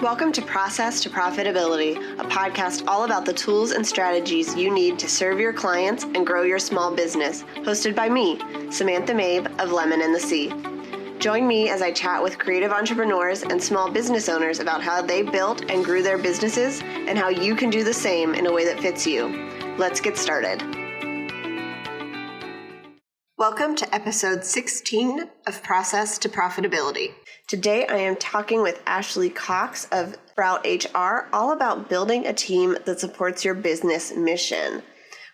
Welcome to Process to Profitability, a podcast all about the tools and strategies you need to serve your clients and grow your small business, hosted by me, Samantha Mabe of Lemon and the Sea. Join me as I chat with creative entrepreneurs and small business owners about how they built and grew their businesses and how you can do the same in a way that fits you. Let's get started. Welcome to episode 16 of Process to Profitability. Today I am talking with Ashley Cox of sproutHR all about building a team that supports your business mission.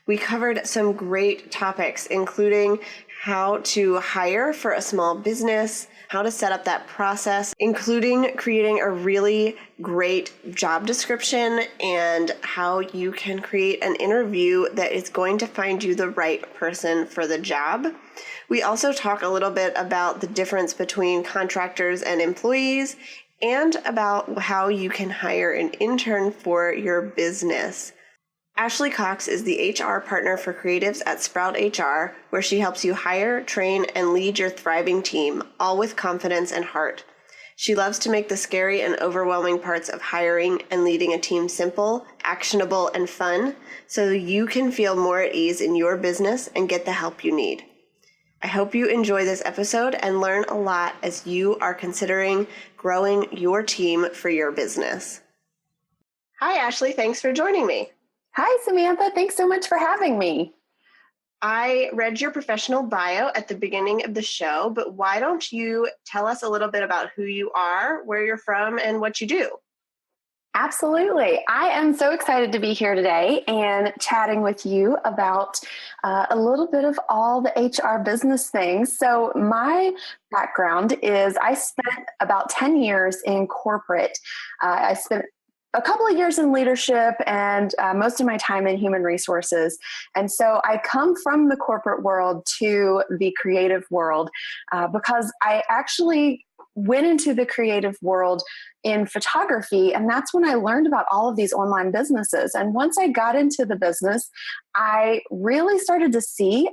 We covered some great topics, including how to hire for a small business, how to set up that process, including creating a really great job description and how you can create an interview that is going to find you the right person for the job. We also talk a little bit about the difference between contractors and employees and about how you can hire an intern for your business. Ashley Cox is the HR partner for creatives at sproutHR, where she helps you hire, train, and lead your thriving team, all with confidence and heart. She loves to make the scary and overwhelming parts of hiring and leading a team simple, actionable, and fun, so you can feel more at ease in your business and get the help you need. I hope you enjoy this episode and learn a lot as you are considering growing your team for your business. Hi, Ashley. Thanks for joining me. Hi, Samantha. Thanks so much for having me. I read your professional bio at the beginning of the show, but why don't you tell us a little bit about who you are, where you're from, and what you do? Absolutely. I am so excited to be here today and chatting with you about a little bit of all the HR business things. So my background is I spent about 10 years in corporate. I spent a couple of years in leadership and most of my time in human resources. And so I come from the corporate world to the creative world because I actually went into the creative world in photography. And that's when I learned about all of these online businesses. And once I got into the business, I really started to see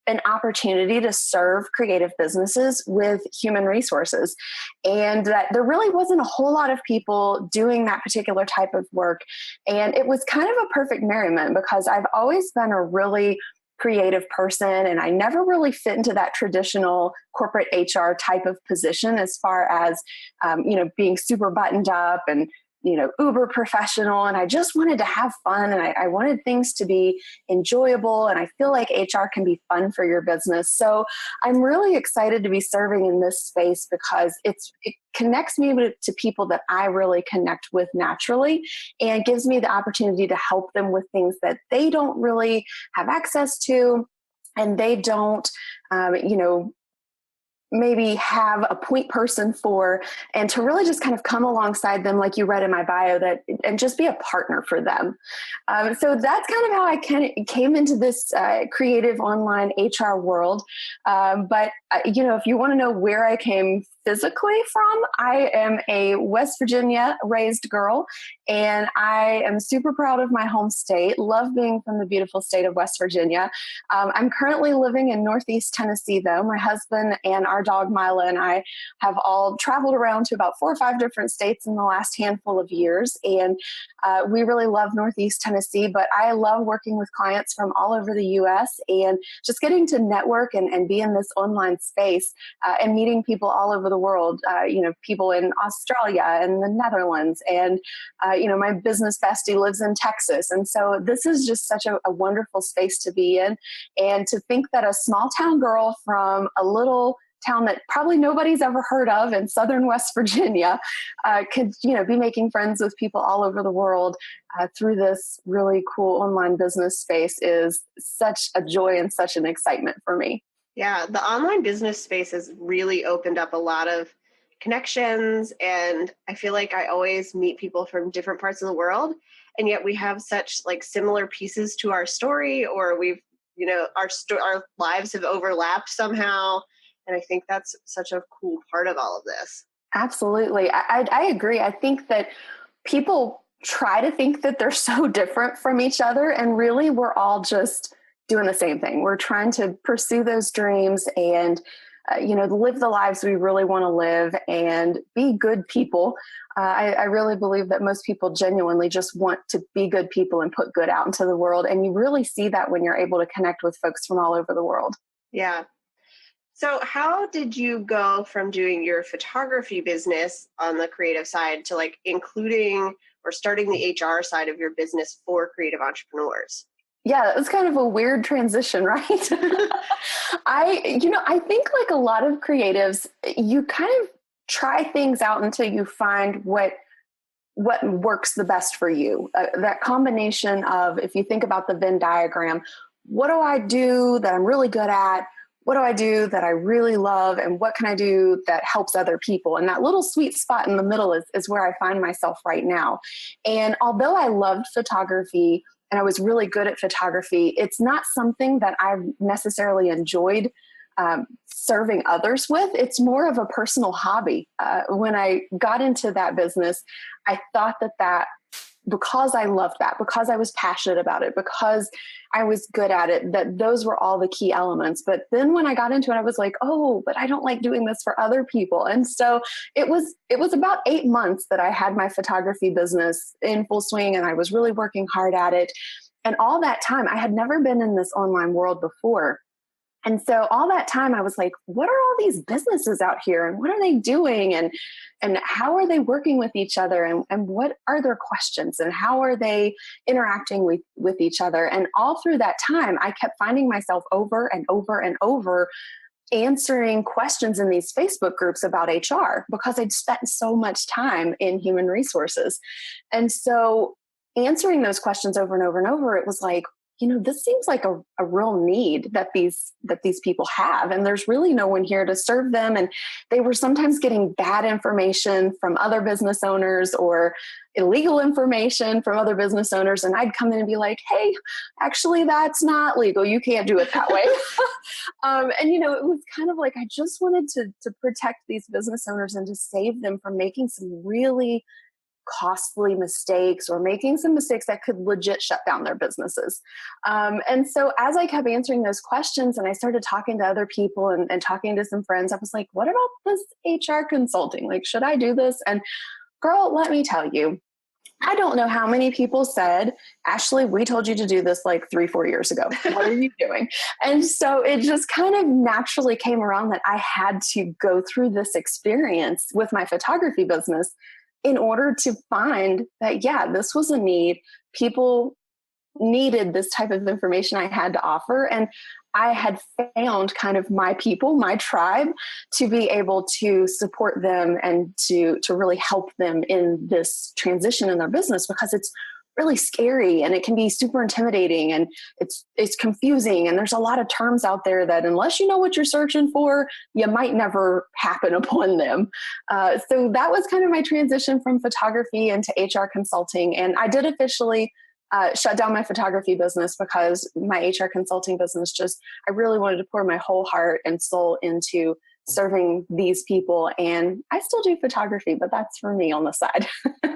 an opportunity to serve creative businesses with human resources. And that there really wasn't a whole lot of people doing that particular type of work. And it was kind of a perfect merriment because I've always been a really creative person and I never really fit into that traditional corporate HR type of position as far as, being super buttoned up and uber professional. And I just wanted to have fun and I wanted things to be enjoyable. And I feel like HR can be fun for your business. So I'm really excited to be serving in this space because it connects me to people that I really connect with naturally and gives me the opportunity to help them with things that they don't really have access to and they don't, maybe have a point person for, and to really just kind of come alongside them, like you read in my bio, and just be a partner for them. So that's kind of how I came into this creative online HR world. But if you want to know where I came physically from, I am a West Virginia raised girl, and I am super proud of my home state. Love being from the beautiful state of West Virginia. I'm currently living in Northeast Tennessee, though. My husband and our dog Mila and I have all traveled around to about 4 or 5 different states in the last handful of years, and we really love Northeast Tennessee. But I love working with clients from all over the U.S. and just getting to network and be in this online space and meeting people all over the world, people in Australia and the Netherlands. And, my business bestie lives in Texas. And so this is just such a wonderful space to be in. And to think that a small town girl from a little town that probably nobody's ever heard of in southern West Virginia could, be making friends with people all over the world through this really cool online business space is such a joy and such an excitement for me. Yeah, the online business space has really opened up a lot of connections, and I feel like I always meet people from different parts of the world, and yet we have such similar pieces to our story, or we've, our lives have overlapped somehow, and I think that's such a cool part of all of this. Absolutely. I agree. I think that people try to think that they're so different from each other, and really we're all just doing the same thing. We're trying to pursue those dreams and live the lives we really want to live and be good people. I really believe that most people genuinely just want to be good people and put good out into the world. And you really see that when you're able to connect with folks from all over the world. Yeah. So how did you go from doing your photography business on the creative side to like including or starting the HR side of your business for creative entrepreneurs? Yeah, it was kind of a weird transition, right? I think like a lot of creatives, you kind of try things out until you find what works the best for you. That combination of, if you think about the Venn diagram, what do I do that I'm really good at? What do I do that I really love? And what can I do that helps other people? And that little sweet spot in the middle is where I find myself right now. And although I loved photography and I was really good at photography, it's not something that I've necessarily enjoyed serving others with. It's more of a personal hobby. When I got into that business, I thought that because I loved that, because I was passionate about it, because I was good at it, that those were all the key elements. But then when I got into it, I was like, oh, but I don't like doing this for other people. And so it was about 8 months that I had my photography business in full swing, and I was really working hard at it. And all that time, I had never been in this online world before. And so all that time I was like, what are all these businesses out here and what are they doing? And how are they working with each other? And what are their questions and how are they interacting with each other? And all through that time, I kept finding myself over and over and over answering questions in these Facebook groups about HR because I'd spent so much time in human resources. And so answering those questions over and over and over, it was like, this seems like a real need that these people have. And there's really no one here to serve them. And they were sometimes getting bad information from other business owners or illegal information from other business owners. And I'd come in and be like, hey, actually, that's not legal. You can't do it that way. It was kind of like, I just wanted to protect these business owners and to save them from making some really costly mistakes or making some mistakes that could legit shut down their businesses. And so as I kept answering those questions and I started talking to other people and talking to some friends, I was like, what about this HR consulting? Like, should I do this? And girl, let me tell you, I don't know how many people said, Ashley, we told you to do this like 3-4 years ago. What are you doing? And so it just kind of naturally came around that I had to go through this experience with my photography business in order to find that, yeah, this was a need. People needed this type of information I had to offer. And I had found kind of my people, my tribe, to be able to support them and to really help them in this transition in their business, because it's really scary and it can be super intimidating and it's confusing. And there's a lot of terms out there that unless you know what you're searching for, you might never happen upon them. So that was kind of my transition from photography into HR consulting. And I did officially shut down my photography business because my HR consulting business I really wanted to pour my whole heart and soul into serving these people. And I still do photography, but that's for me on the side.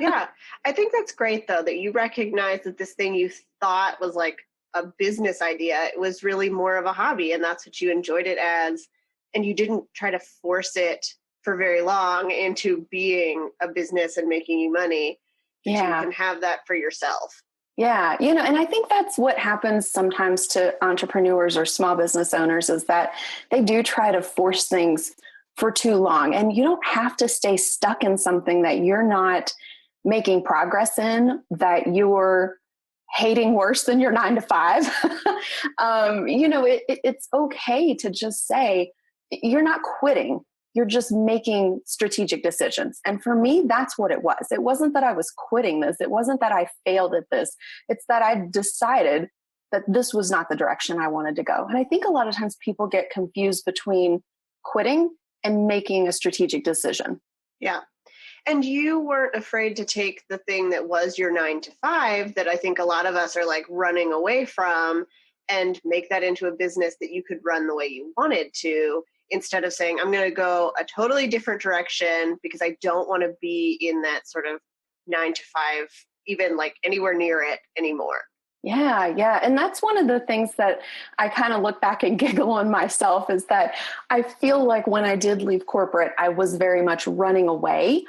Yeah. I think that's great though, that you recognize that this thing you thought was like a business idea, it was really more of a hobby, and that's what you enjoyed it as. And you didn't try to force it for very long into being a business and making you money. Yeah. You can have that for yourself. Yeah. And I think that's what happens sometimes to entrepreneurs or small business owners, is that they do try to force things for too long. And you don't have to stay stuck in something that you're not making progress in, that you're hating worse than your 9 to 5. It's okay to just say you're not quitting. You're just making strategic decisions. And for me, that's what it was. It wasn't that I was quitting this. It wasn't that I failed at this. It's that I decided that this was not the direction I wanted to go. And I think a lot of times people get confused between quitting and making a strategic decision. Yeah. And you weren't afraid to take the thing that was your 9 to 5 that I think a lot of us are like running away from, and make that into a business that you could run the way you wanted to, instead of saying, I'm going to go a totally different direction because I don't want to be in that sort of 9 to 5, even like anywhere near it anymore. Yeah. And that's one of the things that I kind of look back and giggle on myself is that I feel like when I did leave corporate, I was very much running away.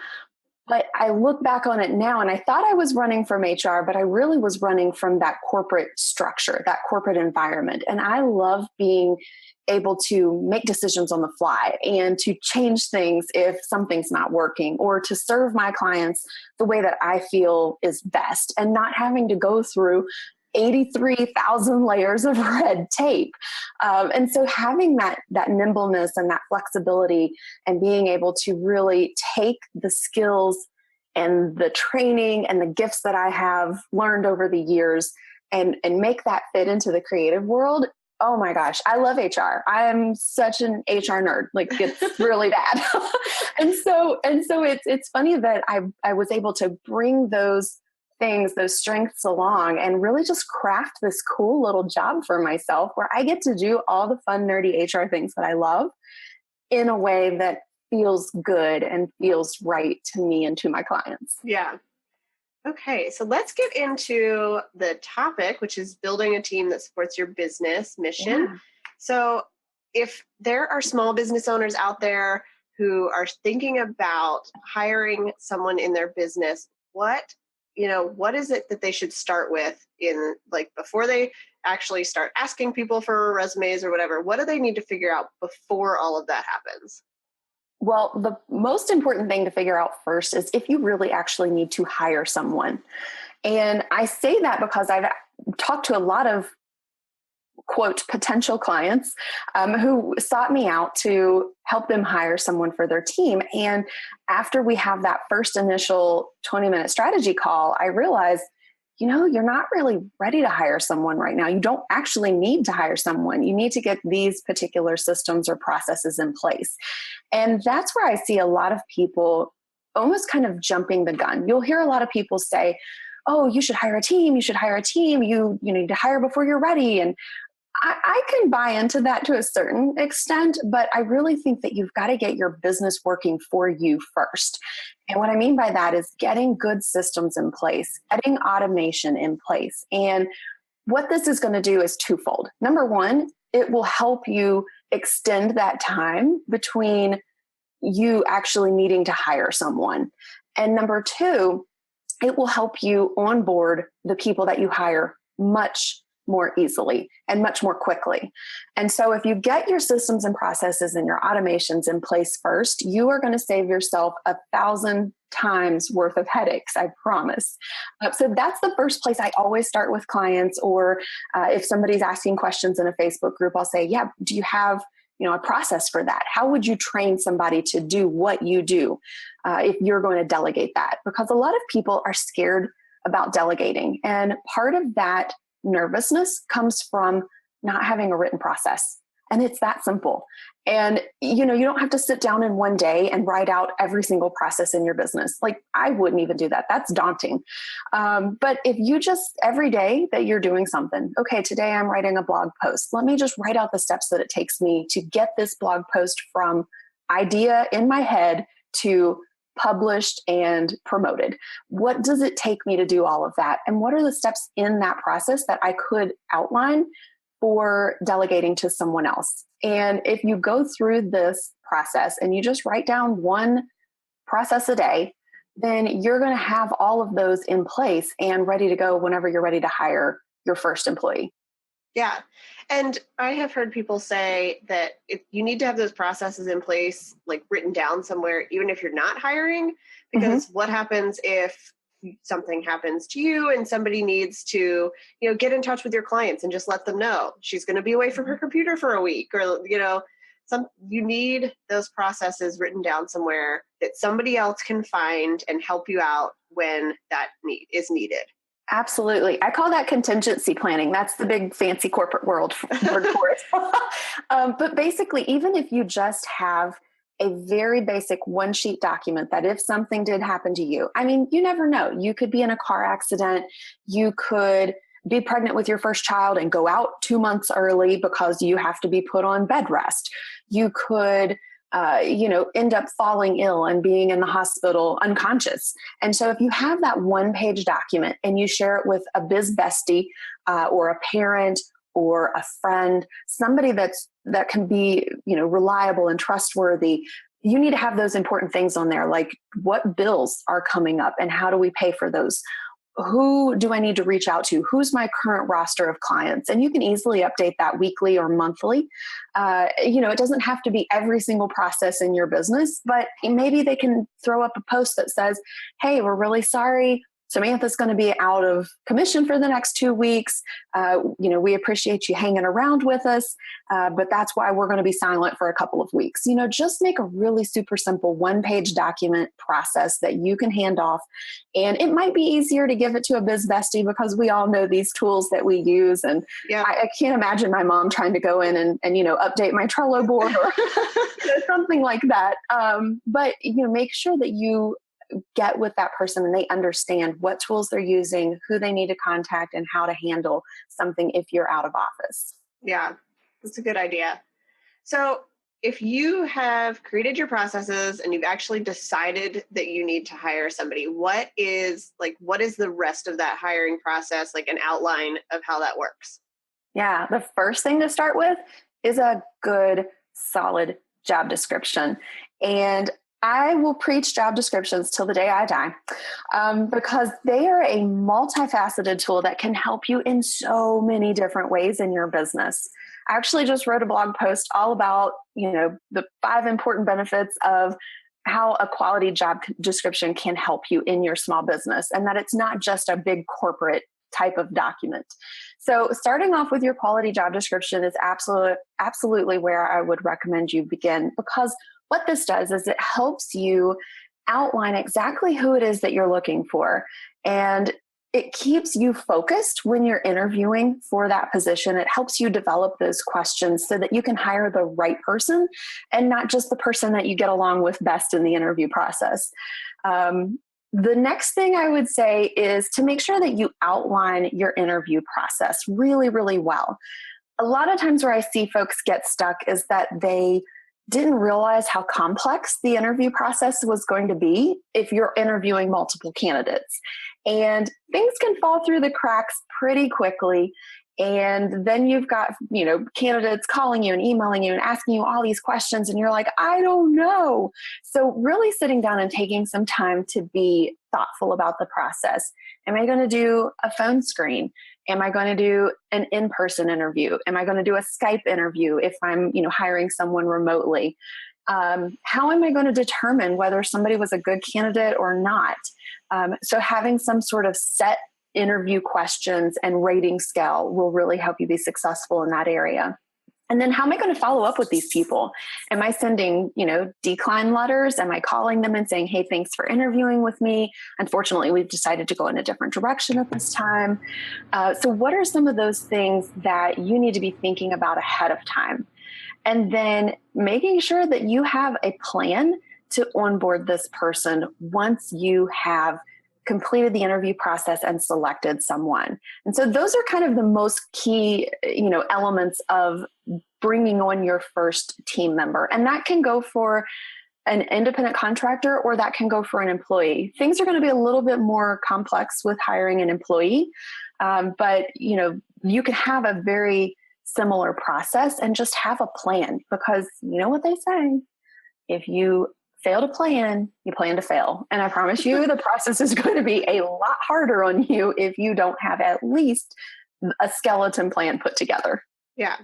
But I look back on it now and I thought I was running from HR, but I really was running from that corporate structure, that corporate environment. And I love being able to make decisions on the fly and to change things if something's not working, or to serve my clients the way that I feel is best, and not having to go through 83,000 layers of red tape. And so having that nimbleness and that flexibility, and being able to really take the skills and the training and the gifts that I have learned over the years and make that fit into the creative world. Oh my gosh, I love HR. I am such an HR nerd. Like, it's really bad. and so it's funny that I was able to bring those things, those strengths along, and really just craft this cool little job for myself where I get to do all the fun, nerdy HR things that I love in a way that feels good and feels right to me and to my clients. Yeah. Okay, so let's get into the topic, which is building a team that supports your business mission. Yeah. So if there are small business owners out there who are thinking about hiring someone in their business, what is it that they should start with in, like, before they actually start asking people for resumes or whatever? What do they need to figure out before all of that happens? Well, the most important thing to figure out first is if you really actually need to hire someone. And I say that because I've talked to a lot of, quote, potential clients who sought me out to help them hire someone for their team. And after we have that first initial 20-minute strategy call, I realized, you're not really ready to hire someone right now. You don't actually need to hire someone. You need to get these particular systems or processes in place. And that's where I see a lot of people almost kind of jumping the gun. You'll hear a lot of people say, oh, you should hire a team. You should hire a team. You need to hire before you're ready. And I can buy into that to a certain extent, but I really think that you've got to get your business working for you first. And what I mean by that is getting good systems in place, getting automation in place. And what this is going to do is twofold. Number one, it will help you extend that time between you actually needing to hire someone. And number two, it will help you onboard the people that you hire much more easily and much more quickly. And so if you get your systems and processes and your automations in place first, you are going to save yourself 1,000 times worth of headaches, I promise. So that's the first place I always start with clients. Or if somebody's asking questions in a Facebook group, I'll say, yeah, do you have a process for that? How would you train somebody to do what you do if you're going to delegate that? Because a lot of people are scared about delegating. And part of that nervousness comes from not having a written process. And it's that simple. And, you don't have to sit down in one day and write out every single process in your business. Like, I wouldn't even do that. That's daunting. But if you just, every day that you're doing something, okay, today I'm writing a blog post. Let me just write out the steps that it takes me to get this blog post from idea in my head to published and promoted. What does it take me to do all of that? And what are the steps in that process that I could outline for delegating to someone else? And if you go through this process and you just write down one process a day, then you're going to have all of those in place and ready to go whenever you're ready to hire your first employee. Yeah. And I have heard people say that if you need to have those processes in place, like written down somewhere, even if you're not hiring, because what happens if something happens to you and somebody needs to, get in touch with your clients and just let them know she's going to be away from her computer for a week, or, you need those processes written down somewhere that somebody else can find and help you out when that need is needed. Absolutely. I call that contingency planning. That's the big fancy corporate word for it. But basically, even if you just have a very basic one sheet document that if something did happen to you, you never know. You could be in a car accident. You could be pregnant with your first child and go out 2 months early because you have to be put on bed rest. You could end up falling ill and being in the hospital unconscious. And so if you have that one-page document and you share it with a biz bestie or a parent or a friend, somebody that can be, reliable and trustworthy, you need to have those important things on there, like what bills are coming up and how do we pay for those? Who do I need to reach out to? Who's my current roster of clients? And you can easily update that weekly or monthly. It doesn't have to be every single process in your business, but maybe they can throw up a post that says, hey, we're really sorry. Samantha's going to be out of commission for the next 2 weeks. We appreciate you hanging around with us, but that's why we're going to be silent for a couple of weeks. Just make a really super simple one-page document process that you can hand off. And it might be easier to give it to a biz bestie because we all know these tools that we use. And yeah. I can't imagine my mom trying to go in and update my Trello board or something like that. But make sure that you get with that person and they understand what tools they're using, who they need to contact, and how to handle something if you're out of office. Yeah, that's a good idea. So if you have created your processes and you've actually decided that you need to hire somebody, what is the rest of that hiring process, like an outline of how that works? Yeah, the first thing to start with is a good, solid job description. And I will preach job descriptions till the day I die because they are a multifaceted tool that can help you in so many different ways in your business. I actually just wrote a blog post all about, the 5 important benefits of how a quality job description can help you in your small business, and that it's not just a big corporate type of document. So starting off with your quality job description is absolutely where I would recommend you begin, because what this does is it helps you outline exactly who it is that you're looking for. And it keeps you focused when you're interviewing for that position. It helps you develop those questions so that you can hire the right person and not just the person that you get along with best in the interview process. The next thing I would say is to make sure that you outline your interview process really, really well. A lot of times where I see folks get stuck is that they didn't realize how complex the interview process was going to be if you're interviewing multiple candidates. And things can fall through the cracks pretty quickly. And then you've got, candidates calling you and emailing you and asking you all these questions. And you're like, I don't know. So really sitting down and taking some time to be thoughtful about the process. Am I going to do a phone screen? Am I going to do an in-person interview? Am I going to do a Skype interview if I'm, hiring someone remotely? How am I going to determine whether somebody was a good candidate or not? So having some sort of set interview questions and rating scale will really help you be successful in that area. And then how am I going to follow up with these people? Am I sending, decline letters? Am I calling them and saying, hey, thanks for interviewing with me? Unfortunately, we've decided to go in a different direction at this time. So what are some of those things that you need to be thinking about ahead of time? And then making sure that you have a plan to onboard this person once you have completed the interview process and selected someone. And so those are kind of the most key, elements of bringing on your first team member. And that can go for an independent contractor or that can go for an employee. Things are going to be a little bit more complex with hiring an employee. But you can have a very similar process and just have a plan, because you know what they say, if you fail to plan, you plan to fail. And I promise you the process is going to be a lot harder on you if you don't have at least a skeleton plan put together. Yeah.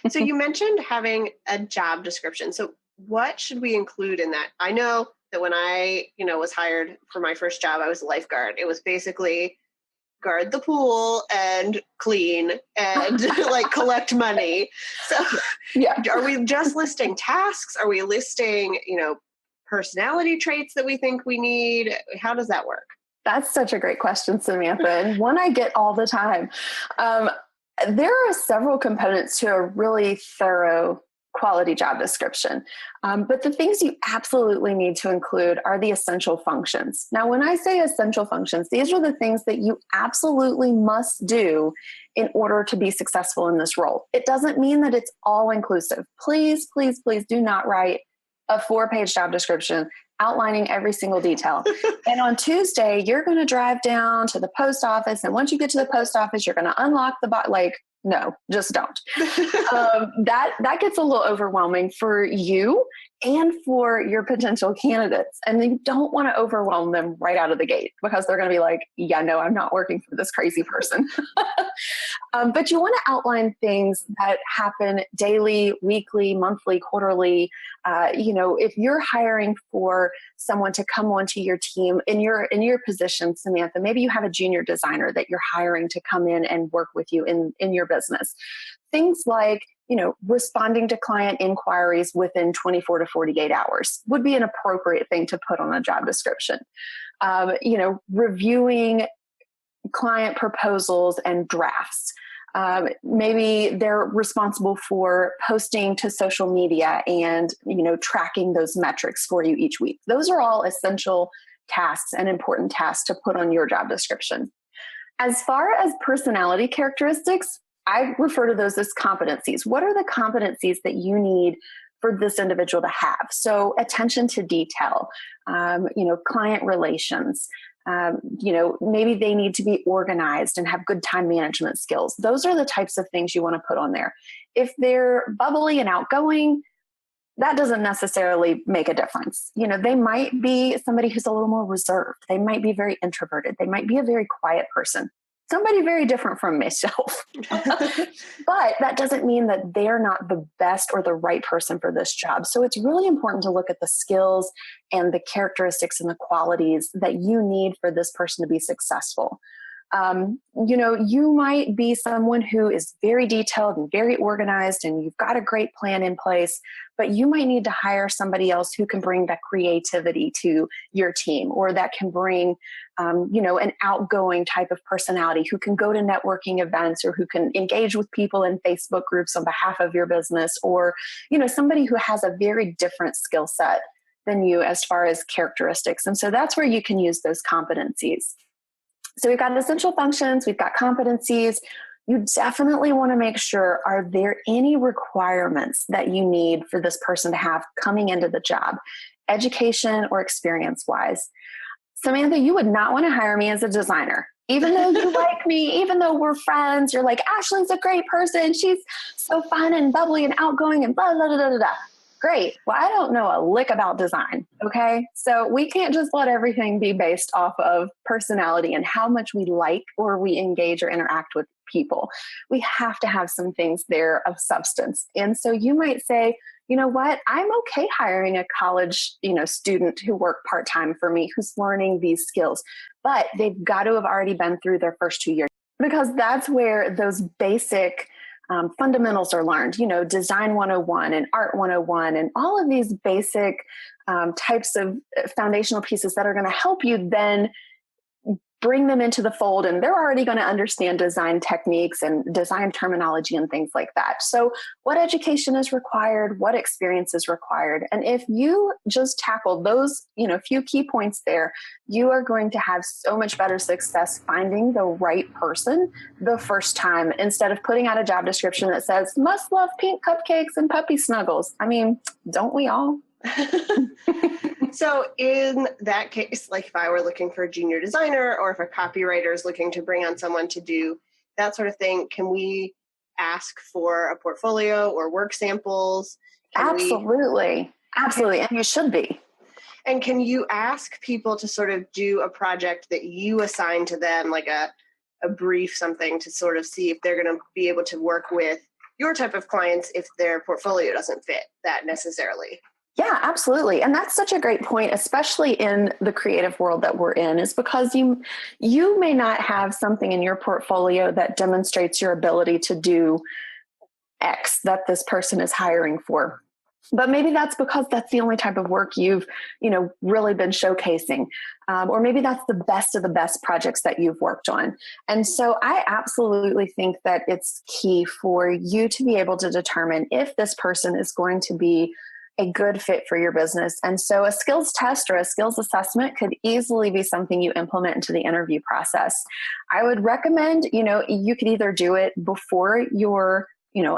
So you mentioned having a job description. So what should we include in that? I know that when I, was hired for my first job, I was a lifeguard. It was basically guard the pool and clean and collect money. So yeah. Are we just listing tasks? Are we listing, personality traits that we think we need? How does that work? That's such a great question, Samantha, and one I get all the time. There are several components to a really thorough quality job description. But the things you absolutely need to include are the essential functions. Now, when I say essential functions, these are the things that you absolutely must do in order to be successful in this role. It doesn't mean that it's all inclusive. Please, please, please do not write a 4-page job description outlining every single detail. And on Tuesday, you're going to drive down to the post office. And once you get to the post office, you're going to unlock the box. Like, no, just don't. That gets a little overwhelming for you and for your potential candidates. And you don't want to overwhelm them right out of the gate because they're going to be like, yeah, no, I'm not working for this crazy person. But you want to outline things that happen daily, weekly, monthly, quarterly. If you're hiring for someone to come onto your team in your position, Samantha, maybe you have a junior designer that you're hiring to come in and work with you in your business. Things like, responding to client inquiries within 24 to 48 hours would be an appropriate thing to put on a job description. Reviewing client proposals and drafts. Maybe they're responsible for posting to social media and, tracking those metrics for you each week. Those are all essential tasks and important tasks to put on your job description. As far as personality characteristics, I refer to those as competencies. What are the competencies that you need for this individual to have? So attention to detail, client relations, maybe they need to be organized and have good time management skills. Those are the types of things you want to put on there. If they're bubbly and outgoing, that doesn't necessarily make a difference. They might be somebody who's a little more reserved. They might be very introverted. They might be a very quiet person. Somebody very different from myself. But that doesn't mean that they're not the best or the right person for this job. So it's really important to look at the skills and the characteristics and the qualities that you need for this person to be successful. You might be someone who is very detailed and very organized and you've got a great plan in place, but you might need to hire somebody else who can bring that creativity to your team, or that can bring, an outgoing type of personality who can go to networking events, or who can engage with people in Facebook groups on behalf of your business, or, somebody who has a very different skill set than you as far as characteristics. And so that's where you can use those competencies. So we've got essential functions, we've got competencies. You definitely want to make sure, are there any requirements that you need for this person to have coming into the job, education or experience-wise? Samantha, you would not want to hire me as a designer. Even though you like me, even though we're friends, you're like, Ashley's a great person. She's so fun and bubbly and outgoing and blah, blah, blah, blah, blah. Great. Well, I don't know a lick about design. Okay. So we can't just let everything be based off of personality and how much we like or we engage or interact with people. We have to have some things there of substance. And so you might say, you know what, I'm okay hiring a college, student who worked part-time for me, who's learning these skills, but they've got to have already been through their first 2 years, because that's where those basic fundamentals are learned, design 101 and art 101 and all of these basic types of foundational pieces that are going to help you then bring them into the fold, and they're already going to understand design techniques and design terminology and things like that. So what education is required, what experience is required. And if you just tackle those, few key points there, you are going to have so much better success finding the right person the first time, instead of putting out a job description that says, must love pink cupcakes and puppy snuggles. I mean, don't we all? So in that case, like if I were looking for a junior designer, or if a copywriter is looking to bring on someone to do that sort of thing, can we ask for a portfolio or work samples? Absolutely. And you should be. And can you ask people to sort of do a project that you assign to them, like a brief, something to sort of see if they're going to be able to work with your type of clients if their portfolio doesn't fit that necessarily? Yeah, absolutely. And that's such a great point, especially in the creative world that we're in, is because you may not have something in your portfolio that demonstrates your ability to do X that this person is hiring for. But maybe that's because that's the only type of work you've, really been showcasing. Or maybe that's the best of the best projects that you've worked on. And so I absolutely think that it's key for you to be able to determine if this person is going to be a good fit for your business. And so a skills test or a skills assessment could easily be something you implement into the interview process. I would recommend, you could either do it before your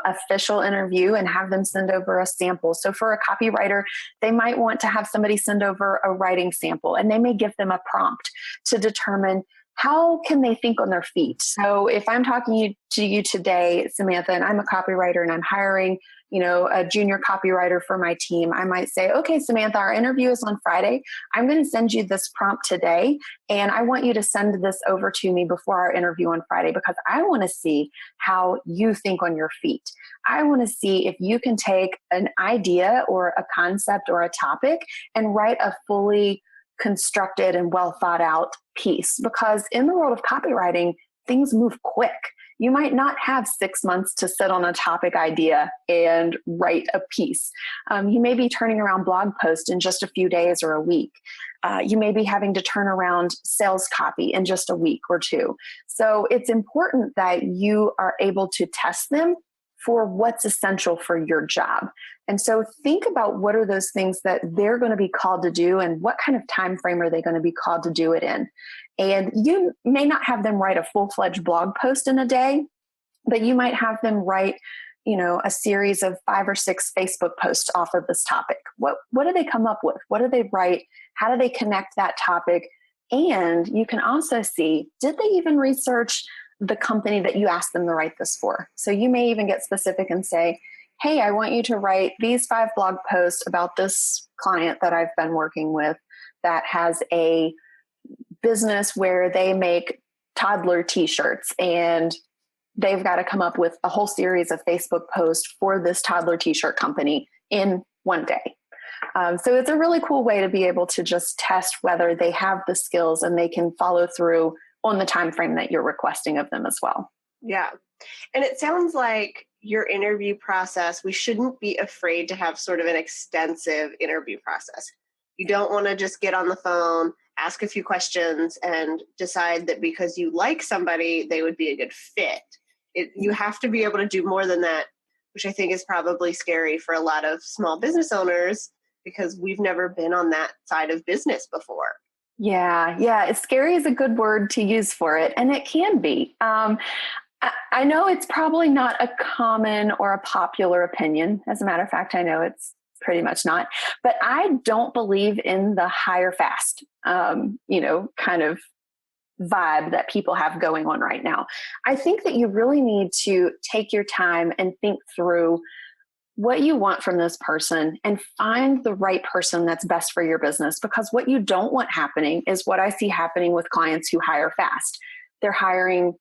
official interview and have them send over a sample. So for a copywriter, they might want to have somebody send over a writing sample, and they may give them a prompt to determine how can they think on their feet. So if I'm talking to you today, Samantha, and I'm a copywriter and I'm hiring, a junior copywriter for my team, I might say, okay, Samantha, our interview is on Friday. I'm going to send you this prompt today, and I want you to send this over to me before our interview on Friday, because I want to see how you think on your feet. I want to see if you can take an idea or a concept or a topic and write a fully constructed and well thought out piece, because in the world of copywriting, things move quick. You might not have 6 months to sit on a topic idea and write a piece. You may be turning around blog posts in just a few days or a week. You may be having to turn around sales copy in just a week or two. So it's important that you are able to test them for what's essential for your job. And so think about what are those things that they're going to be called to do, and what kind of time frame are they going to be called to do it in. And you may not have them write a full-fledged blog post in a day, but you might have them write, a series of 5 or 6 Facebook posts off of this topic. What do they come up with? What do they write? How do they connect that topic? And you can also see, did they even research the company that you asked them to write this for? So you may even get specific and say, hey, I want you to write these 5 blog posts about this client that I've been working with that has a business where they make toddler t-shirts, and they've got to come up with a whole series of Facebook posts for this toddler t-shirt company in one day. So it's a really cool way to be able to just test whether they have the skills and they can follow through on the time frame that you're requesting of them as well. Yeah. And it sounds like your interview process, we shouldn't be afraid to have sort of an extensive interview process. You don't want to just get on the phone, ask a few questions, and decide that because you like somebody, they would be a good fit. You have to be able to do more than that, which I think is probably scary for a lot of small business because we've never been on that side of business before. Yeah. Scary is a good word to use for it, and it can be. I know it's probably not a common or a popular opinion. As a matter of fact, I know it's pretty much not. But I don't believe in the hire fast, kind of vibe that people have going on right now. I think that you really need to take your time and think through what you want from this person and find the right person that's best for your business. Because what you don't want happening is what I see happening with clients who hire fast. They're hiring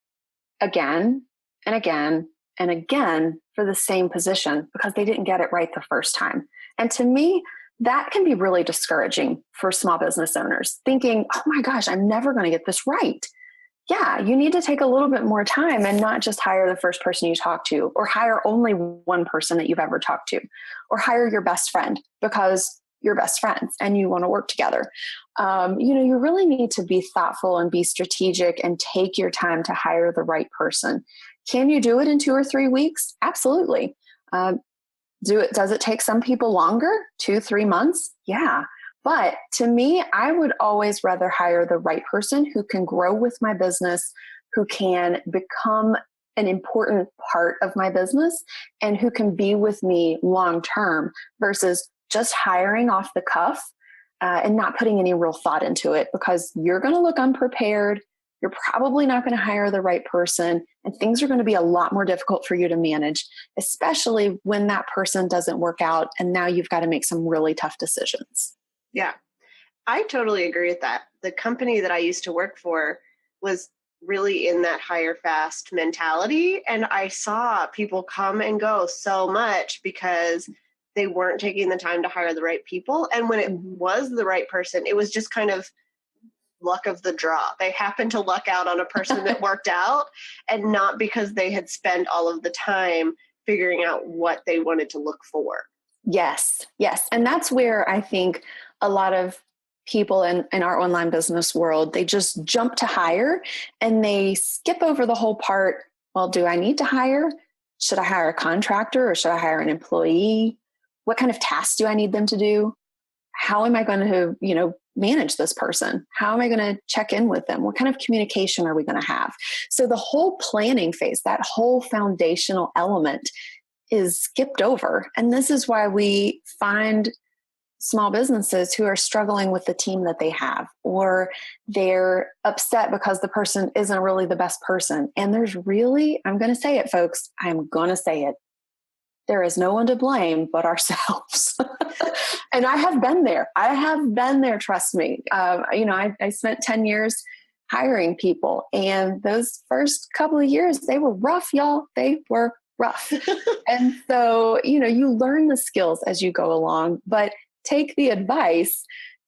again and again and again for the same position because they didn't get it right the first time. And to me, that can be really discouraging for small business owners, thinking, oh my gosh, I'm never going to get this right. Yeah, you need to take a little bit more time and not just hire the first person you talk to, or hire only one person that you've ever talked to, or hire your best friend because you're best friends and you want to work together. You really need to be thoughtful and be strategic and take your time to hire the right person. Can you do it in 2 or 3 weeks? Absolutely. Does it take some people longer? 2-3 months? Yeah. But to me, I would always rather hire the right person who can grow with my business, who can become an important part of my business, and who can be with me long term versus just hiring off the cuff and not putting any real thought into it, because you're going to look unprepared. You're probably not going to hire the right person, and things are going to be a lot more difficult for you to manage, especially when that person doesn't work out and now you've got to make some really tough decisions. Yeah, I totally agree with that. The company that I used to work for was really in that hire fast mentality, and I saw people come and go so much because they weren't taking the time to hire the right people. And when it was the right person, it was just kind of luck of the draw. They happened to luck out on a person that worked out, and not because they had spent all of the time figuring out what they wanted to look for. Yes. And that's where I think a lot of people in our online business world, they just jump to hire and they skip over the whole part. Well, do I need to hire? Should I hire a contractor or should I hire an employee? What kind of tasks do I need them to do? how am I going to, manage this person? How am I going to check in with them? What kind of communication are we going to have? So the whole planning phase, that whole foundational element is skipped over. And this is why we find small businesses who are struggling with the team that they have, or they're upset because the person isn't really the best person. And there's really, I'm going to say it, folks, I'm going to say it. There is no one to blame but ourselves. And I have been there. Trust me. I spent 10 years hiring people, and those first couple of years, they were rough, y'all. They were rough. And so, you learn the skills as you go along, but take the advice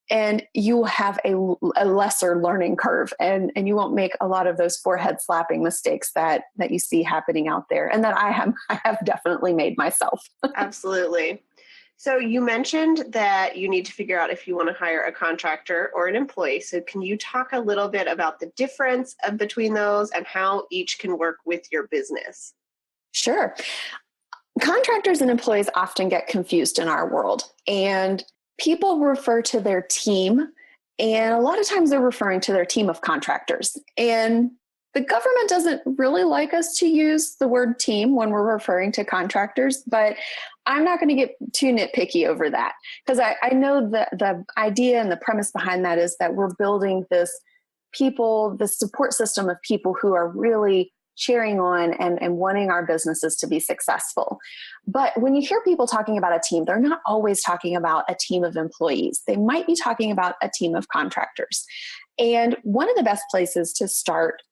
and you will have a lesser learning curve, and you won't make a lot of those forehead slapping mistakes that you see happening out there, and that I have definitely made myself. Absolutely. So you mentioned that you need to figure out if you want to hire a contractor or an employee. So can you talk a little bit about the difference between those and how each can work with your business? Sure. Contractors and employees often get confused in our world, and people refer to their team, and a lot of times they're referring to their team of contractors. And the government doesn't really like us to use the word team when we're referring to contractors, but I'm not going to get too nitpicky over that, because I know the idea and the premise behind that is that we're building this support system of people who are really cheering on and wanting our businesses to be successful. But when you hear people talking about a team, they're not always talking about a team of employees. They might be talking about a team of contractors. And one of the best places to start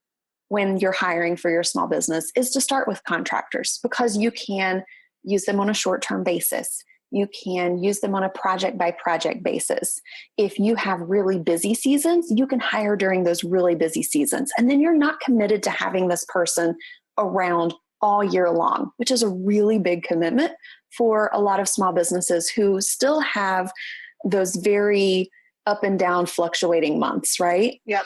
when you're hiring for your small business is to start with contractors, because you can use them on a short-term basis. You can use them on a project-by-project basis. If you have really busy seasons, you can hire during those really busy seasons. And then you're not committed to having this person around all year long, which is a really big commitment for a lot of small businesses who still have those very up and down fluctuating months, right? Yep.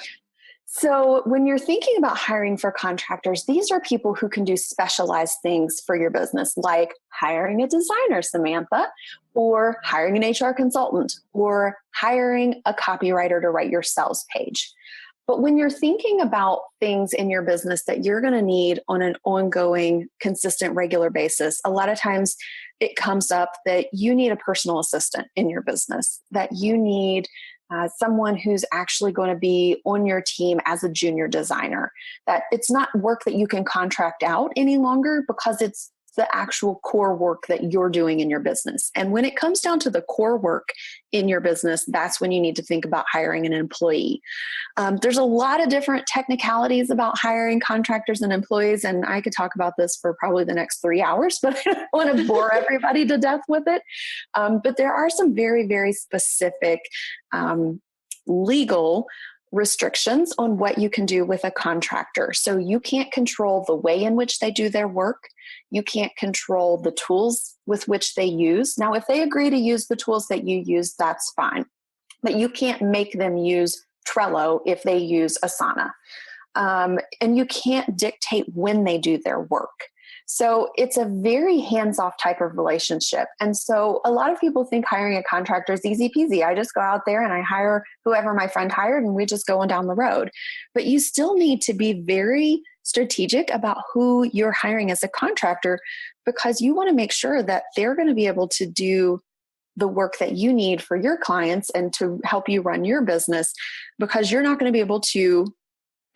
So when you're thinking about hiring for contractors, these are people who can do specialized things for your business, like hiring a designer, Samantha, or hiring an HR consultant, or hiring a copywriter to write your sales page. But when you're thinking about things in your business that you're going to need on an ongoing, consistent, regular basis, a lot of times it comes up that you need a personal assistant in your business, that you need someone who's actually going to be on your team as a junior designer, that it's not work that you can contract out any longer because it's the actual core work that you're doing in your business. And when it comes down to the core work in your business, that's when you need to think about hiring an employee. There's a lot of different technicalities about hiring contractors and employees, and I could talk about this for probably the next 3 hours, but I don't want to bore everybody to death with it. But there are some very, very specific legal restrictions on what you can do with a contractor. So you can't control the way in which they do their work. You can't control the tools with which they use. Now, if they agree to use the tools that you use, that's fine. But you can't make them use Trello if they use Asana. And you can't dictate when they do their work. So it's a very hands-off type of relationship. And so a lot of people think hiring a contractor is easy peasy. I just go out there and I hire whoever my friend hired and we just go on down the road. But you still need to be very strategic about who you're hiring as a contractor, because you want to make sure that they're going to be able to do the work that you need for your clients and to help you run your business, because you're not going to be able to,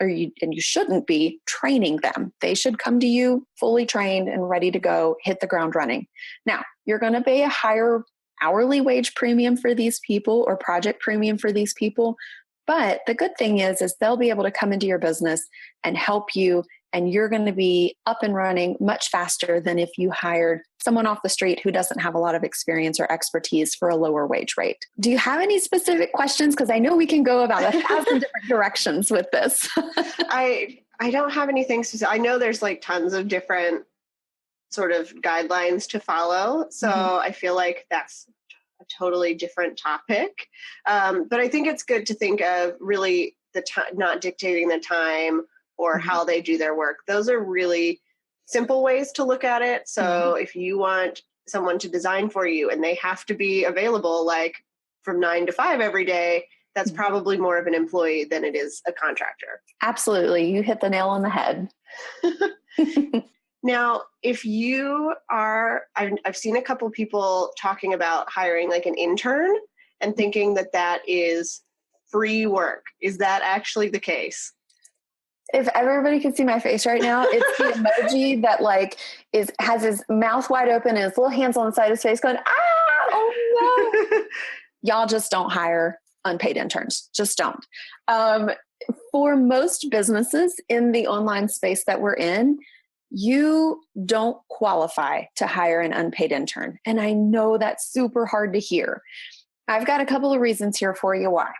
and you shouldn't be training them. They should come to you fully trained and ready to go, hit the ground running. Now, you're going to pay a higher hourly wage premium for these people or project premium for these people. But the good thing is they'll be able to come into your business and help you, and you're going to be up and running much faster than if you hired someone off the street who doesn't have a lot of experience or expertise for a lower wage rate. Do you have any specific questions? Because I know we can go about 1,000 different directions with this. I don't have anything specific. I know there's like tons of different sort of guidelines to follow. So I feel like that's a totally different topic. But I think it's good to think of really the time, not dictating the time or how they do their work. Those are really simple ways to look at it. So if you want someone to design for you and they have to be available like from 9 to 5 every day, that's probably more of an employee than it is a contractor. Absolutely. You hit the nail on the head. Now, if you are, I've seen a couple people talking about hiring like an intern and thinking that that is free work. Is that actually the case? If everybody could see my face right now, it's the emoji that like has his mouth wide open and his little hands on the side of his face going, oh no. Y'all just don't hire unpaid interns. Just don't. For most businesses in the online space that we're in, you don't qualify to hire an unpaid intern. And I know that's super hard to hear. I've got a couple of reasons here for you why.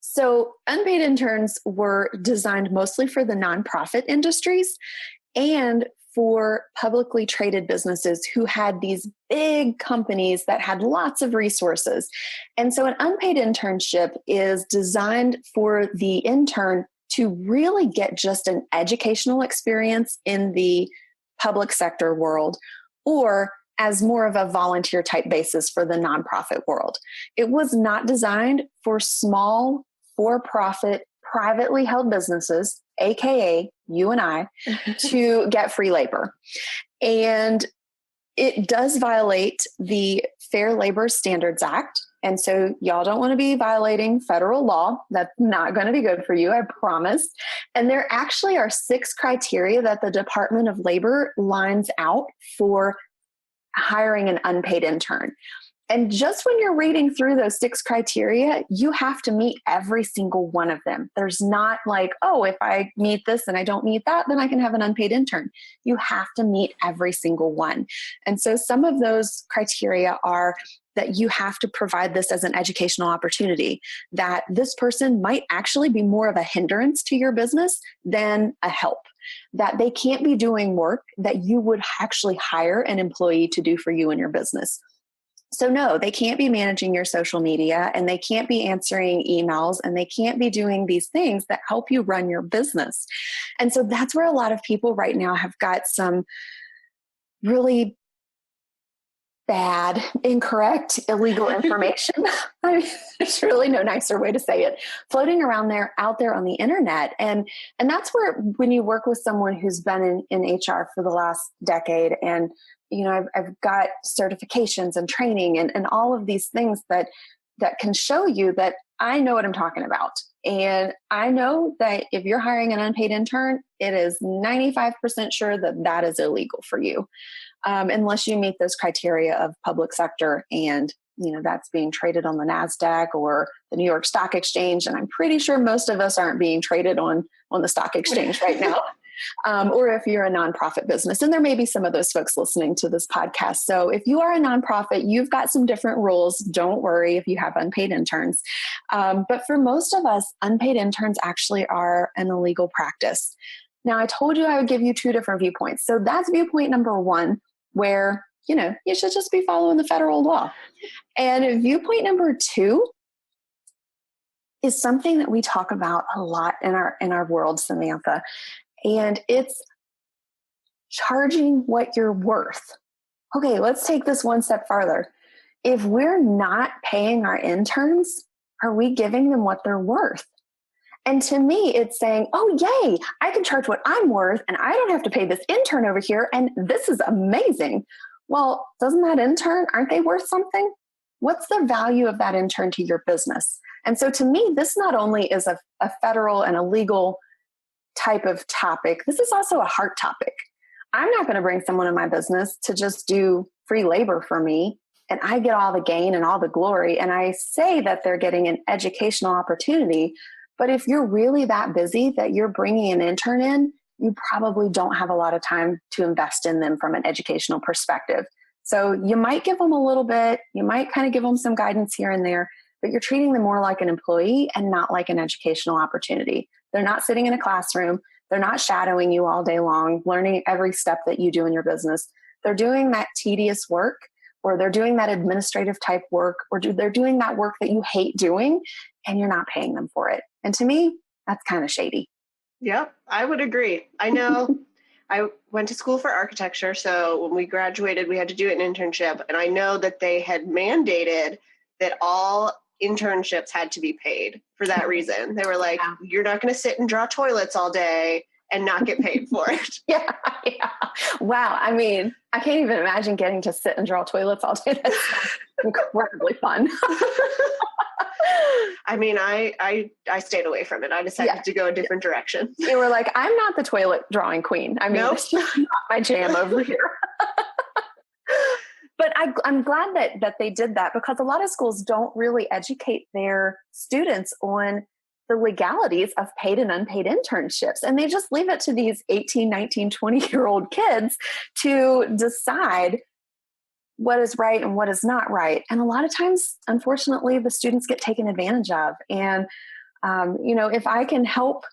So unpaid interns were designed mostly for the nonprofit industries and for publicly traded businesses who had these big companies that had lots of resources. And so an unpaid internship is designed for the intern to really get just an educational experience in the public sector world, or as more of a volunteer type basis for the nonprofit world. It was not designed for small, for-profit, privately held businesses, AKA you and I, to get free labor. And it does violate the Fair Labor Standards Act. And so y'all don't want to be violating federal law. That's not going to be good for you, I promise. And there actually are 6 criteria that the Department of Labor lines out for hiring an unpaid intern. And just when you're reading through those 6 criteria, you have to meet every single one of them. There's not like, oh, if I meet this and I don't meet that, then I can have an unpaid intern. You have to meet every single one. And so some of those criteria are that you have to provide this as an educational opportunity, that this person might actually be more of a hindrance to your business than a help, that they can't be doing work that you would actually hire an employee to do for you in your business. So no, they can't be managing your social media, and they can't be answering emails, and they can't be doing these things that help you run your business. And so that's where a lot of people right now have got some really bad, incorrect, illegal information. I mean, there's really no nicer way to say it, floating around out there on the internet. And that's where, when you work with someone who's been in HR for the last decade, and you know, I've got certifications and training and all of these things that can show you that I know what I'm talking about. And I know that if you're hiring an unpaid intern, it is 95% sure that that is illegal for you, unless you meet those criteria of public sector, and you know that's being traded on the NASDAQ or the New York Stock Exchange. And I'm pretty sure most of us aren't being traded on the stock exchange right now. Or if you're a nonprofit business, and there may be some of those folks listening to this podcast. So if you are a nonprofit, you've got some different rules. Don't worry if you have unpaid interns. But for most of us, unpaid interns actually are an illegal practice. Now, I told you I would give you 2 different viewpoints. So that's viewpoint number 1, where, you know, you should just be following the federal law. And viewpoint number 2 is something that we talk about a lot in our world, Samantha. And it's charging what you're worth. Okay, let's take this one step farther. If we're not paying our interns, are we giving them what they're worth? And to me, it's saying, oh, yay, I can charge what I'm worth, and I don't have to pay this intern over here, and this is amazing. Well, doesn't that intern, aren't they worth something? What's the value of that intern to your business? And so to me, this not only is a federal and a legal type of topic, this is also a heart topic. I'm not going to bring someone in my business to just do free labor for me, and I get all the gain and all the glory. And I say that they're getting an educational opportunity. But if you're really that busy that you're bringing an intern in, you probably don't have a lot of time to invest in them from an educational perspective. So you might give them a little bit, you might kind of give them some guidance here and there, but you're treating them more like an employee and not like an educational opportunity. They're not sitting in a classroom. They're not shadowing you all day long, learning every step that you do in your business. They're doing that tedious work, or they're doing that administrative type work, or they're doing that work that you hate doing, and you're not paying them for it. And to me, that's kind of shady. Yep, I would agree. I know I went to school for architecture. So when we graduated, we had to do an internship. And I know that they had mandated that all internships had to be paid for that reason. They were like, you're not going to sit and draw toilets all day and not get paid for it. Yeah. Wow. I mean, I can't even imagine getting to sit and draw toilets all day. That's incredibly fun. I mean, I stayed away from it. I decided to go a different direction. You were like, I'm not the toilet drawing queen. I mean, It's not my jam over here. But I'm glad that they did that, because a lot of schools don't really educate their students on the legalities of paid and unpaid internships. And they just leave it to these 18, 19, 20-year-old kids to decide what is right and what is not right. And a lot of times, unfortunately, the students get taken advantage of. And, if I can help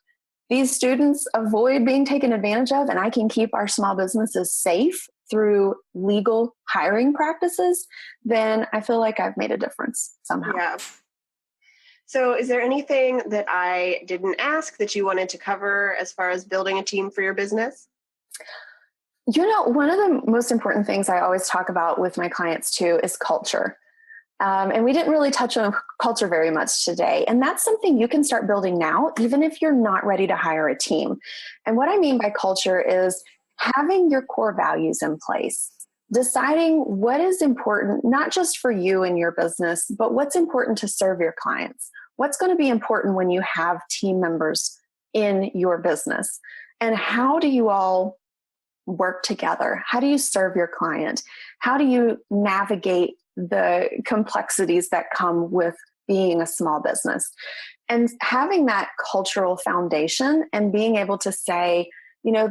these students avoid being taken advantage of, and I can keep our small businesses safe through legal hiring practices, then I feel like I've made a difference somehow. Yeah. So is there anything that I didn't ask that you wanted to cover as far as building a team for your business? One of the most important things I always talk about with my clients too is culture. And we didn't really touch on culture very much today. And that's something you can start building now, even if you're not ready to hire a team. And what I mean by culture is having your core values in place, deciding what is important, not just for you and your business, but what's important to serve your clients. What's going to be important when you have team members in your business? And how do you all work together? How do you serve your client? How do you navigate the complexities that come with being a small business? And having that cultural foundation and being able to say,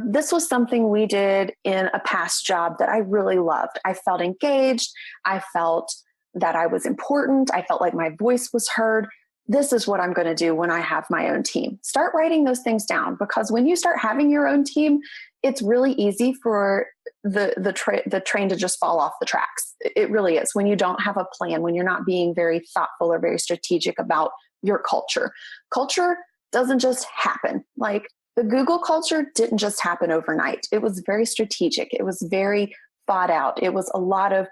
this was something we did in a past job that I really loved. I felt engaged. I felt that I was important. I felt like my voice was heard. This is what I'm going to do when I have my own team. Start writing those things down, because when you start having your own team, it's really easy for the train to just fall off the tracks. It really is. When you don't have a plan, when you're not being very thoughtful or very strategic about your culture. Culture doesn't just happen. Like the Google culture didn't just happen overnight. It was very strategic. It was very thought out. It was a lot of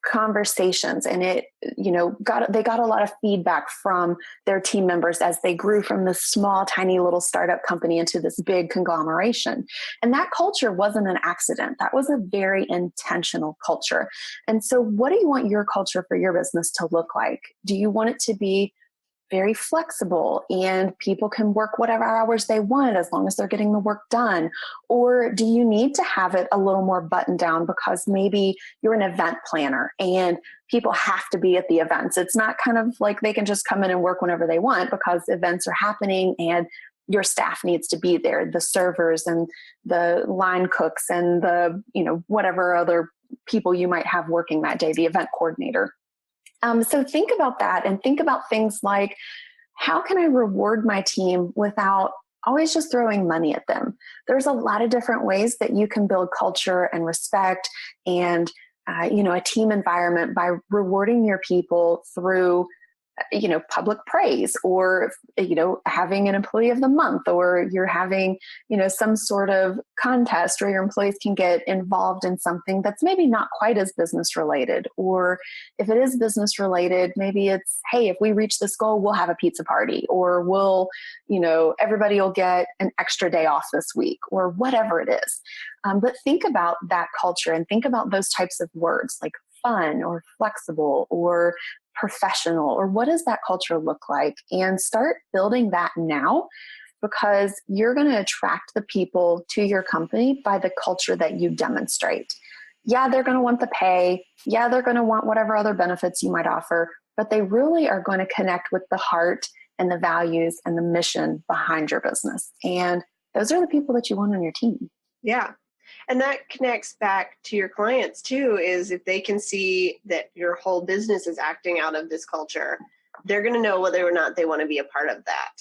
conversations, and they got a lot of feedback from their team members as they grew from this small, tiny little startup company into this big conglomeration. And that culture wasn't an accident. That was a very intentional culture. And so what do you want your culture for your business to look like? Do you want it to be very flexible and people can work whatever hours they want as long as they're getting the work done? Or do you need to have it a little more buttoned down because maybe you're an event planner and people have to be at the events? It's not kind of like they can just come in and work whenever they want, because events are happening and your staff needs to be there, the servers and the line cooks and the, whatever other people you might have working that day, the event coordinator. So think about that, and think about things like, how can I reward my team without always just throwing money at them? There's a lot of different ways that you can build culture and respect and, a team environment by rewarding your people through public praise, or, having an employee of the month, or you're having, some sort of contest where your employees can get involved in something that's maybe not quite as business related. Or if it is business related, maybe it's, hey, if we reach this goal, we'll have a pizza party, or everybody will get an extra day off this week, or whatever it is. But think about that culture and think about those types of words like fun or flexible or professional, or what does that culture look like? And start building that now, because you're going to attract the people to your company by the culture that you demonstrate. Yeah, they're going to want the pay. Yeah, they're going to want whatever other benefits you might offer, but they really are going to connect with the heart and the values and the mission behind your business. And those are the people that you want on your team. Yeah. And that connects back to your clients too, is if they can see that your whole business is acting out of this culture, they're going to know whether or not they want to be a part of that.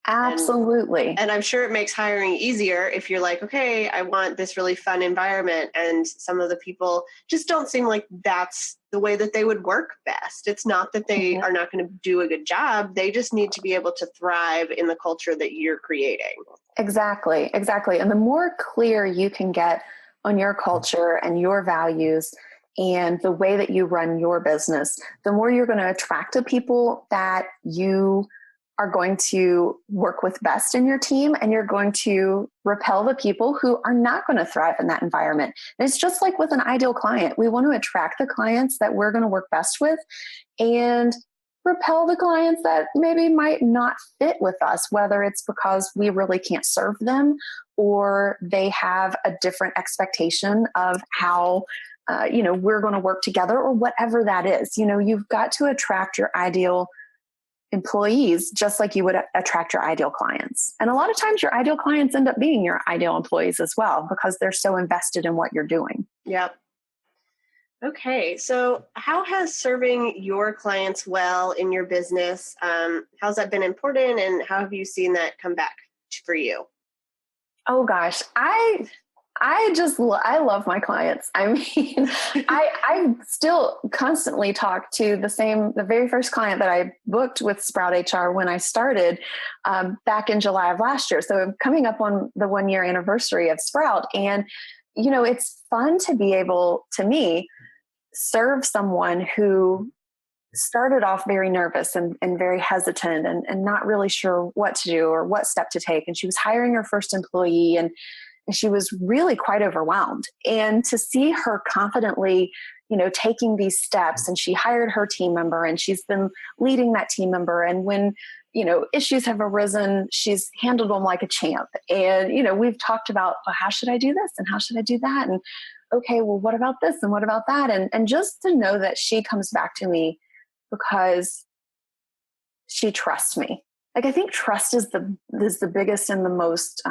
Absolutely. And I'm sure it makes hiring easier if you're like, okay, I want this really fun environment. And some of the people just don't seem like that's the way that they would work best. It's not that they are not going to do a good job. They just need to be able to thrive in the culture that you're creating. Exactly. And the more clear you can get on your culture and your values and the way that you run your business, the more you're going to attract the people that you are going to work with best in your team, and you're going to repel the people who are not going to thrive in that environment. And it's just like with an ideal client. We want to attract the clients that we're going to work best with and repel the clients that maybe might not fit with us, whether it's because we really can't serve them or they have a different expectation of how we're going to work together, or whatever that is. You've got to attract your ideal employees just like you would attract your ideal clients. And a lot of times your ideal clients end up being your ideal employees as well, because they're so invested in what you're doing. Yep. Okay. So how has serving your clients well in your business, how's that been important, and how have you seen that come back for you? Oh gosh, I love my clients. I mean, I still constantly talk to the very first client that I booked with sproutHR when I started back in July of last year. So I'm coming up on the 1-year anniversary of Sprout. And, it's fun to be able, to me, serve someone who started off very nervous and very hesitant and not really sure what to do or what step to take. And she was hiring her first employee, and she was really quite overwhelmed. And to see her confidently, taking these steps, and she hired her team member, and she's been leading that team member. And when, issues have arisen, she's handled them like a champ. And, we've talked about, well, how should I do this? And how should I do that? And okay, well, what about this? And what about that? And just to know that she comes back to me because she trusts me. Like, I think trust is the biggest and the most,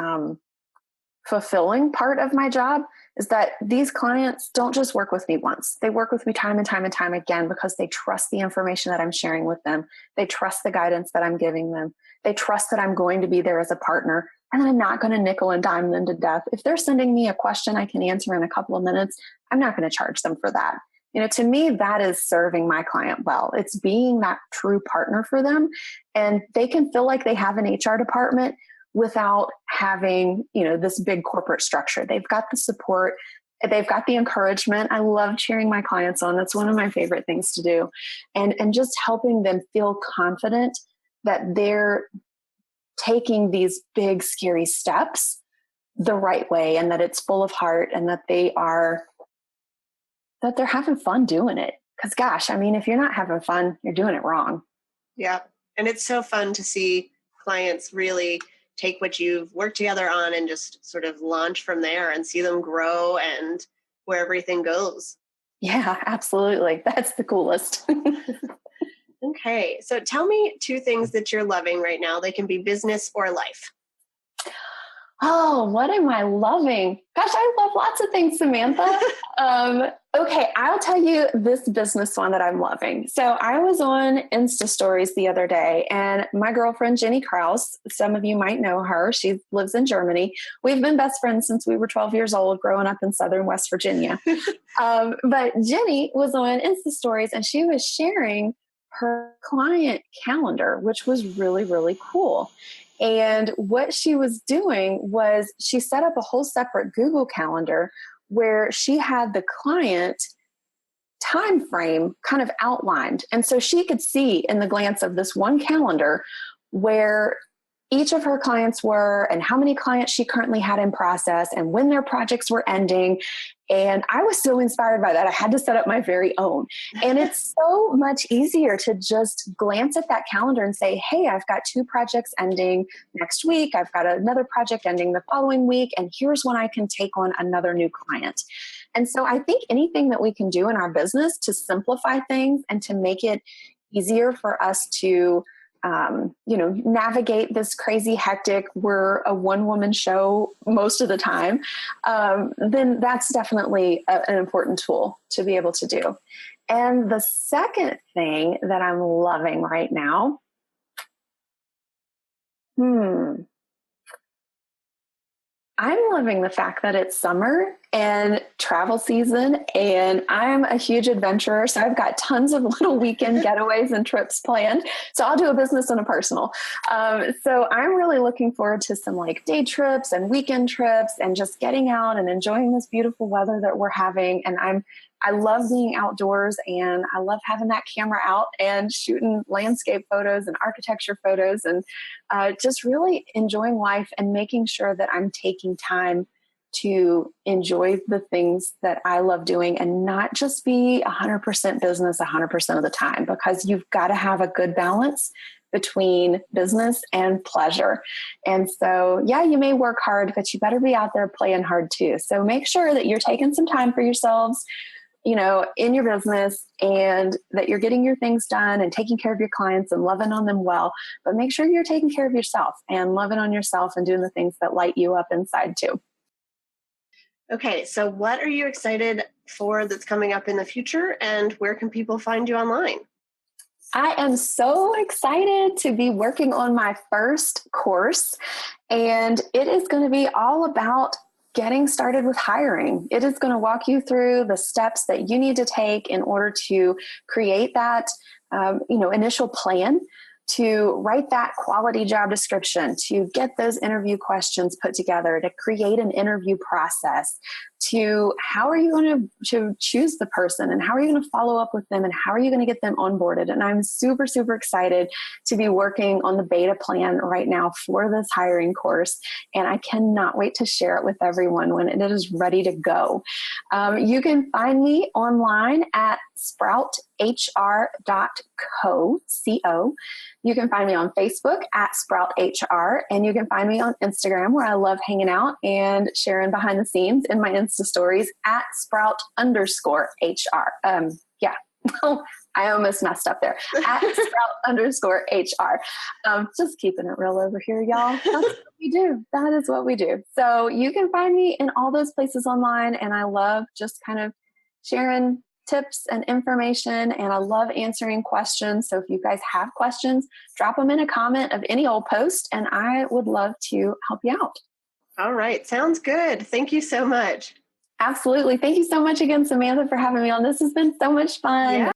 fulfilling part of my job, is that these clients don't just work with me once. They work with me time and time and time again because they trust the information that I'm sharing with them. They trust the guidance that I'm giving them. They trust that I'm going to be there as a partner, and I'm not going to nickel and dime them to death. If they're sending me a question I can answer in a couple of minutes, I'm not going to charge them for that. To me, that is serving my client well. It's being that true partner for them, and they can feel like they have an HR department without having, this big corporate structure. They've got the support. They've got the encouragement. I love cheering my clients on. That's one of my favorite things to do. And just helping them feel confident that they're taking these big, scary steps the right way, and that it's full of heart, and that they're having fun doing it. Because gosh, I mean, if you're not having fun, you're doing it wrong. Yeah. And it's so fun to see clients really take what you've worked together on and just sort of launch from there and see them grow and where everything goes. Yeah, absolutely. That's the coolest. Okay. So tell me 2 things that you're loving right now. They can be business or life. Oh, what am I loving? Gosh, I love lots of things, Samantha. Okay, I'll tell you this business one that I'm loving. So I was on Insta Stories the other day, and my girlfriend, Jenny Kraus, some of you might know her. She lives in Germany. We've been best friends since we were 12 years old, growing up in Southern West Virginia. But Jenny was on Insta Stories, and she was sharing her client calendar, which was really, really cool. And what she was doing was she set up a whole separate Google Calendar where she had the client time frame kind of outlined. And so she could see in the glance of this one calendar where each of her clients were, and how many clients she currently had in process, and when their projects were ending. And I was so inspired by that. I had to set up my very own. And it's so much easier to just glance at that calendar and say, hey, I've got 2 projects ending next week. I've got another project ending the following week. And here's when I can take on another new client. And so I think anything that we can do in our business to simplify things and to make it easier for us to navigate this crazy hectic, we're a one-woman show most of the time, then that's definitely an important tool to be able to do. And the second thing that I'm loving right now, I'm loving the fact that it's summer and travel season, and I'm a huge adventurer. So I've got tons of little weekend getaways and trips planned. So I'll do a business and a personal. So I'm really looking forward to some like day trips and weekend trips and just getting out and enjoying this beautiful weather that we're having. And I'm I love being outdoors, and I love having that camera out and shooting landscape photos and architecture photos, and just really enjoying life and making sure that I'm taking time to enjoy the things that I love doing and not just be 100% business 100% of the time, because you've got to have a good balance between business and pleasure. And so, yeah, you may work hard, but you better be out there playing hard too. So make sure that you're taking some time for yourselves, in your business, and that you're getting your things done and taking care of your clients and loving on them well. But make sure you're taking care of yourself and loving on yourself and doing the things that light you up inside too. Okay, so what are you excited for that's coming up in the future, and where can people find you online? I am so excited to be working on my first course, and it is going to be all about getting started with hiring. It is going to walk you through the steps that you need to take in order to create that, initial plan, to write that quality job description, to get those interview questions put together, to create an interview process, to how are you going to choose the person, and how are you going to follow up with them, and how are you going to get them onboarded. And I'm super, super excited to be working on the beta plan right now for this hiring course. And I cannot wait to share it with everyone when it is ready to go. You can find me online at sprouthr.co. You can find me on Facebook at sproutHR, and you can find me on Instagram, where I love hanging out and sharing behind the scenes in my Insta stories at sprout_HR. I almost messed up there. At sprout_HR. Just keeping it real over here, y'all. That's what we do. That is what we do. So you can find me in all those places online, and I love just kind of sharing tips and information, and I love answering questions. So if you guys have questions, drop them in a comment of any old post, and I would love to help you out. All right. Sounds good. Thank you so much. Absolutely. Thank you so much again, Samantha, for having me on. This has been so much fun. Yeah.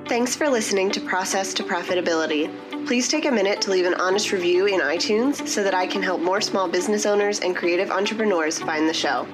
Thanks for listening to Process to Profitability. Please take a minute to leave an honest review in iTunes so that I can help more small business owners and creative entrepreneurs find the show.